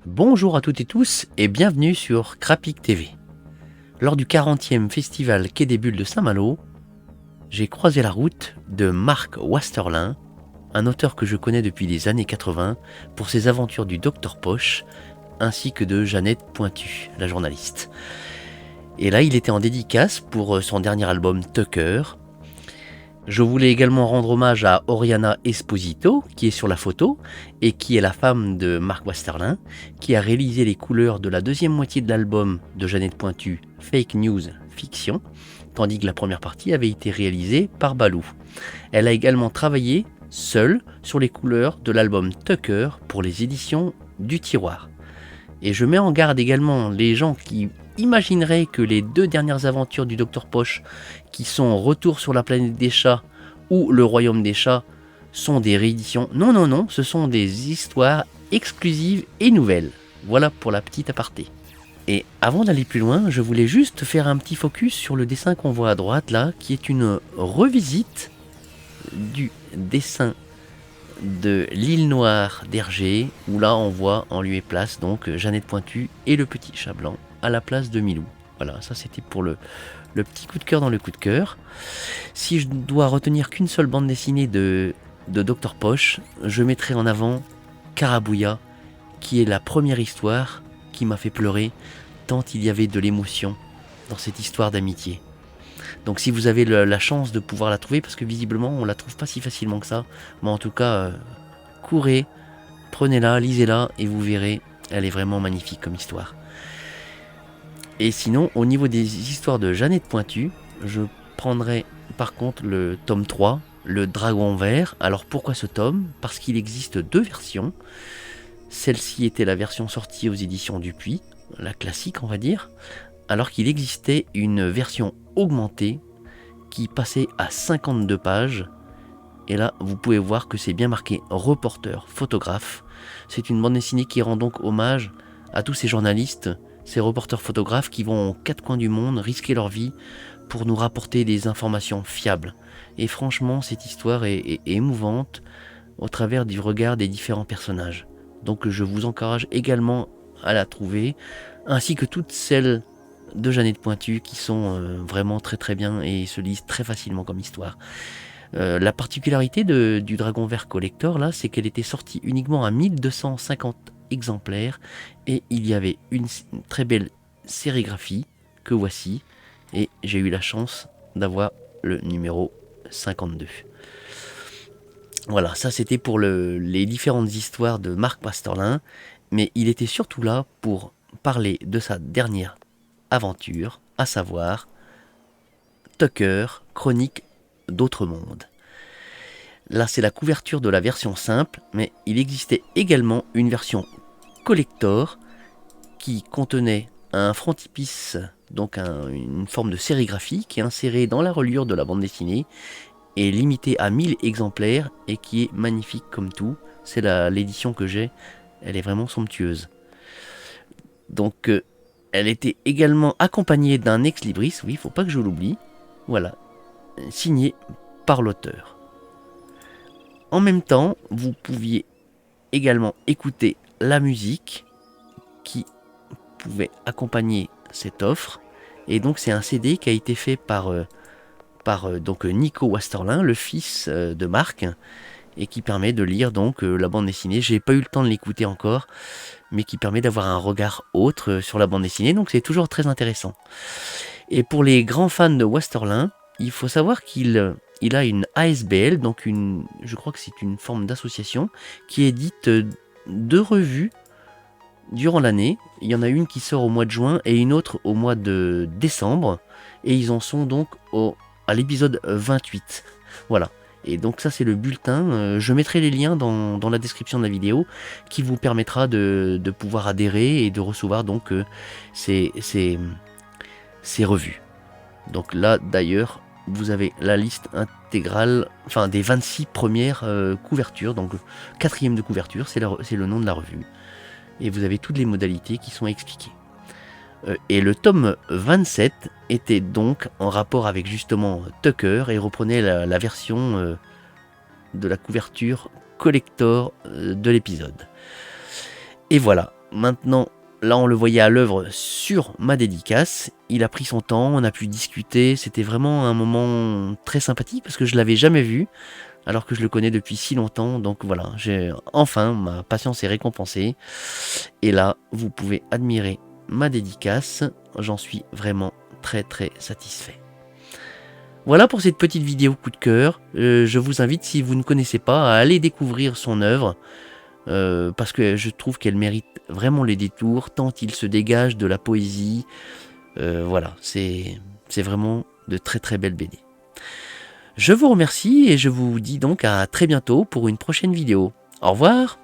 Bonjour à toutes et tous et bienvenue sur Crapic TV. Lors du 40e festival Quai des Bulles de Saint-Malo, j'ai croisé la route de Marc Wasterlin, un auteur que je connais depuis les années 80 pour ses aventures du Docteur Poche, ainsi que de Jeannette Pointu, la journaliste. Et là, il était en dédicace pour son dernier album Tucker. Je voulais également rendre hommage à Oriana Esposito, qui est sur la photo, et qui est la femme de Marc Wasterlin, qui a réalisé les couleurs de la deuxième moitié de l'album de Jeannette Pointu, Fake News Fiction, tandis que la première partie avait été réalisée par Balou. Elle a également travaillé seule sur les couleurs de l'album Tucker pour les éditions du Tiroir. Et je mets en garde également les gens qui imagineraient que les deux dernières aventures du Docteur Poche, qui sont Retour sur la planète des chats ou Le Royaume des chats, sont des rééditions. Non, ce sont des histoires exclusives et nouvelles. Voilà pour la petite aparté. Et avant d'aller plus loin, je voulais juste faire un petit focus sur le dessin qu'on voit à droite là, qui est une revisite du dessin de l'île Noire d'Hergé, où là on voit en lieu et place donc Jeannette Pointu et le petit chat blanc à la place de Milou. Voilà, ça c'était pour le petit coup de cœur dans le coup de cœur. Si je dois retenir qu'une seule bande dessinée de Docteur Poche, je mettrai en avant Carabouya, qui est la première histoire qui m'a fait pleurer tant il y avait de l'émotion dans cette histoire d'amitié. Donc si vous avez la chance de pouvoir la trouver, parce que visiblement on la trouve pas si facilement que ça, mais en tout cas, courez, prenez-la, lisez-la et vous verrez, elle est vraiment magnifique comme histoire. Et sinon, au niveau des histoires de Jeannette Pointu, je prendrai par contre le tome 3, le Dragon Vert. Alors pourquoi ce tome ? Parce qu'il existe deux versions. Celle-ci était la version sortie aux éditions Dupuis, la classique on va dire, alors qu'il existait une version augmentée qui passait à 52 pages. Et là, vous pouvez voir que c'est bien marqué reporter, photographe. C'est une bande dessinée qui rend donc hommage à tous ces journalistes, ces reporters photographes qui vont aux quatre coins du monde risquer leur vie pour nous rapporter des informations fiables. Et franchement, cette histoire est émouvante au travers du regard des différents personnages. Donc je vous encourage également à la trouver, ainsi que toutes celles de Jeannette Pointu qui sont vraiment très très bien et se lisent très facilement comme histoire. La particularité du Dragon Vert Collector là, c'est qu'elle était sortie uniquement à 1250 exemplaires et il y avait une très belle sérigraphie que voici, et j'ai eu la chance d'avoir le numéro 52. Voilà, ça c'était pour les différentes histoires de Marc Wasterlin, mais il était surtout là pour parler de sa dernière aventure, à savoir Tucker, chronique d'autres mondes. Là c'est la couverture de la version simple, mais il existait également une version collector qui contenait un frontispice, donc une forme de sérigraphie qui est insérée dans la reliure de la bande dessinée et limitée à 1000 exemplaires et qui est magnifique comme tout. C'est l'édition que j'ai, elle est vraiment somptueuse. Donc elle était également accompagnée d'un ex-libris, oui, il faut pas que je l'oublie, voilà, signé par l'auteur. En même temps, vous pouviez également écouter la musique qui pouvait accompagner cette offre, et donc c'est un CD qui a été fait par donc Nico Wasterlin, le fils de Marc, et qui permet de lire donc la bande dessinée. J'ai pas eu le temps de l'écouter encore, mais qui permet d'avoir un regard autre sur la bande dessinée, donc c'est toujours très intéressant. Et pour les grands fans de Wasterlin, il faut savoir qu'il a une ASBL, donc je crois que c'est une forme d'association, qui édite 2 revues durant l'année. Il y en a une qui sort au mois de juin et une autre au mois de décembre, et ils en sont donc à l'épisode 28. Voilà. Et donc ça c'est le bulletin, je mettrai les liens dans la description de la vidéo qui vous permettra de pouvoir adhérer et de recevoir donc ces revues. Donc là d'ailleurs vous avez la liste intégrale, enfin des 26 premières couvertures, donc 4e de couverture, c'est le nom de la revue. Et vous avez toutes les modalités qui sont expliquées. Et le tome 27 était donc en rapport avec justement Tucker et reprenait la version de la couverture collector de l'épisode. Et voilà, Maintenant, là, on le voyait à l'œuvre sur ma dédicace. Il a pris son temps, on a pu discuter. C'était vraiment un moment très sympathique parce que je l'avais jamais vu, alors que je le connais depuis si longtemps. Donc voilà, enfin, ma patience est récompensée. Et là, vous pouvez admirer ma dédicace. J'en suis vraiment très très satisfait. Voilà pour cette petite vidéo coup de cœur. Je vous invite, si vous ne connaissez pas, à aller découvrir son œuvre. Parce que je trouve qu'elle mérite vraiment les détours, tant il se dégage de la poésie. Voilà, c'est vraiment de très très belles BD. Je vous remercie et je vous dis donc à très bientôt pour une prochaine vidéo. Au revoir!